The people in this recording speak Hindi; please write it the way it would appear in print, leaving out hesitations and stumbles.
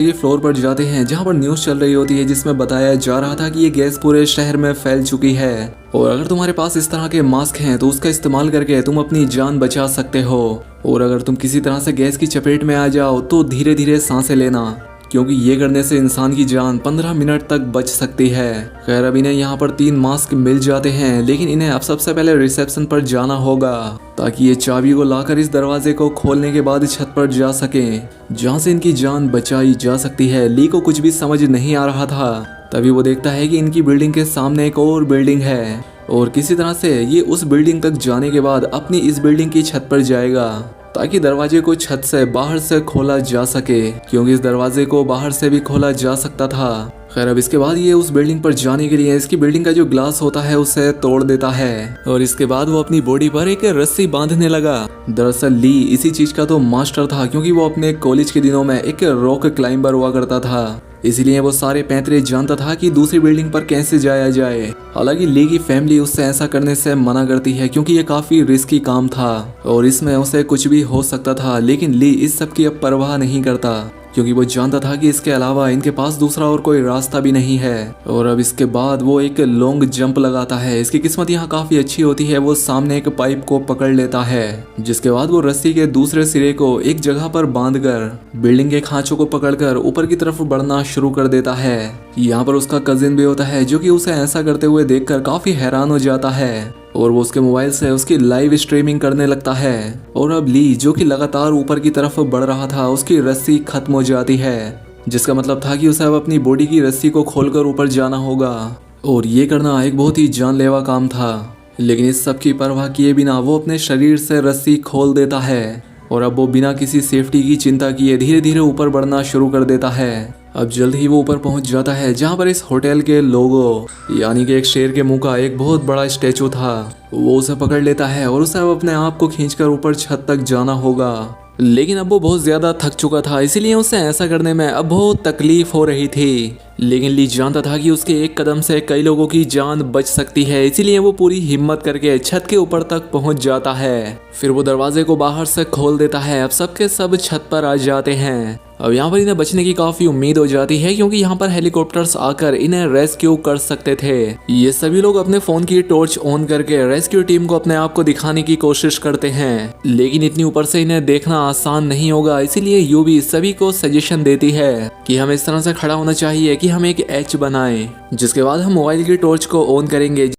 ये फ्लोर पर जाते हैं जहां पर न्यूज़ चल रही होती है जिसमें बताया जा रहा था कि ये गैस पूरे शहर में फैल चुकी है और अगर तुम्हारे पास इस तरह के मास्क हैं तो उसका इस्तेमाल करके तुम अपनी जान बचा सकते हो। और अगर तुम किसी तरह से गैस की चपेट में आ जाओ तो धीरे धीरे सांसें लेना, क्योंकि ये करने से इंसान की जान 15 मिनट तक बच सकती है। खैर अब इन्हें यहाँ पर 3 मास्क मिल जाते हैं, लेकिन इन्हें अब सबसे पहले रिसेप्शन पर जाना होगा ताकि ये चाबी को लाकर इस दरवाजे को खोलने के बाद छत पर जा सकें, जहाँ से इनकी जान बचाई जा सकती है। ली को कुछ भी समझ नहीं आ रहा था, तभी वो देखता है कि इनकी बिल्डिंग के सामने एक और बिल्डिंग है और किसी तरह से ये उस बिल्डिंग तक जाने के बाद अपनी इस बिल्डिंग की छत पर जाएगा ताकि दरवाजे को छत से बाहर से खोला जा सके, क्योंकि इस दरवाजे को बाहर से भी खोला जा सकता था। खैर अब इसके बाद ये उस बिल्डिंग पर जाने के लिए इसकी बिल्डिंग का जो ग्लास होता है उसे तोड़ देता है और इसके बाद वो अपनी बॉडी पर एक रस्सी बांधने लगा। दरअसल ली इसी चीज का तो मास्टर था, क्योंकि वो अपने कॉलेज के दिनों में एक रॉक क्लाइंबर हुआ करता था, इसीलिए वो सारे पैंतरे जानता था कि दूसरी बिल्डिंग पर कैसे जाया जाए। हालांकि ली की फैमिली उससे ऐसा करने से मना करती है क्योंकि ये काफी रिस्की काम था और इसमें उसे कुछ भी हो सकता था, लेकिन ली इस सब की अब परवाह नहीं करता क्योंकि वो जानता था कि इसके अलावा इनके पास दूसरा और कोई रास्ता भी नहीं है। और अब इसके बाद वो एक लॉन्ग जंप लगाता है। इसकी किस्मत यहाँ काफी अच्छी होती है, वो सामने एक पाइप को पकड़ लेता है, जिसके बाद वो रस्सी के दूसरे सिरे को एक जगह पर बांधकर बिल्डिंग के खांचों को पकड़कर ऊपर की तरफ बढ़ना शुरू कर देता है। यहाँ पर उसका कजिन भी होता है जो कि उसे ऐसा करते हुए देखकर काफी हैरान हो जाता है और वो उसके मोबाइल से उसकी लाइव स्ट्रीमिंग करने लगता है। और अब ली जो कि लगातार ऊपर की तरफ बढ़ रहा था, उसकी रस्सी खत्म हो जाती है, जिसका मतलब था कि उसे अब अपनी बॉडी की रस्सी को खोलकर ऊपर जाना होगा और ये करना एक बहुत ही जानलेवा काम था। लेकिन इस सब की परवाह किए बिना वो अपने शरीर से रस्सी खोल देता है और अब वो बिना किसी सेफ्टी की चिंता किए धीरे धीरे ऊपर बढ़ना शुरू कर देता है। अब जल्द ही वो ऊपर पहुंच जाता है जहां पर इस होटल के लोगो यानी कि एक शेर के मुंह का एक बहुत बड़ा स्टैचू था। वो उसे पकड़ लेता है और उसे अब अपने आप को खींचकर ऊपर छत तक जाना होगा, लेकिन अब वो बहुत ज्यादा थक चुका था, इसीलिए उसे ऐसा करने में अब बहुत तकलीफ हो रही थी। लेकिन ली जानता था कि उसके एक कदम से कई लोगों की जान बच सकती है, इसीलिए वो पूरी हिम्मत करके छत के ऊपर तक पहुंच जाता है। फिर वो दरवाजे को बाहर से खोल देता है। अब सबके सब छत पर आ जाते हैं। अब यहाँ पर इन्हें बचने की काफी उम्मीद हो जाती है क्योंकि यहाँ पर हेलीकॉप्टर्स आकर इन्हें रेस्क्यू कर सकते थे। ये सभी लोग अपने फोन की टॉर्च ऑन करके रेस्क्यू टीम को अपने आप को दिखाने की कोशिश करते हैं, लेकिन इतनी ऊपर से इन्हें देखना आसान नहीं होगा, इसीलिए यूवी सभी को सजेशन देती है कि हमें इस तरह से खड़ा होना चाहिए कि हम एक एच बनाएं, जिसके बाद हम मोबाइल की टॉर्च को ऑन करेंगे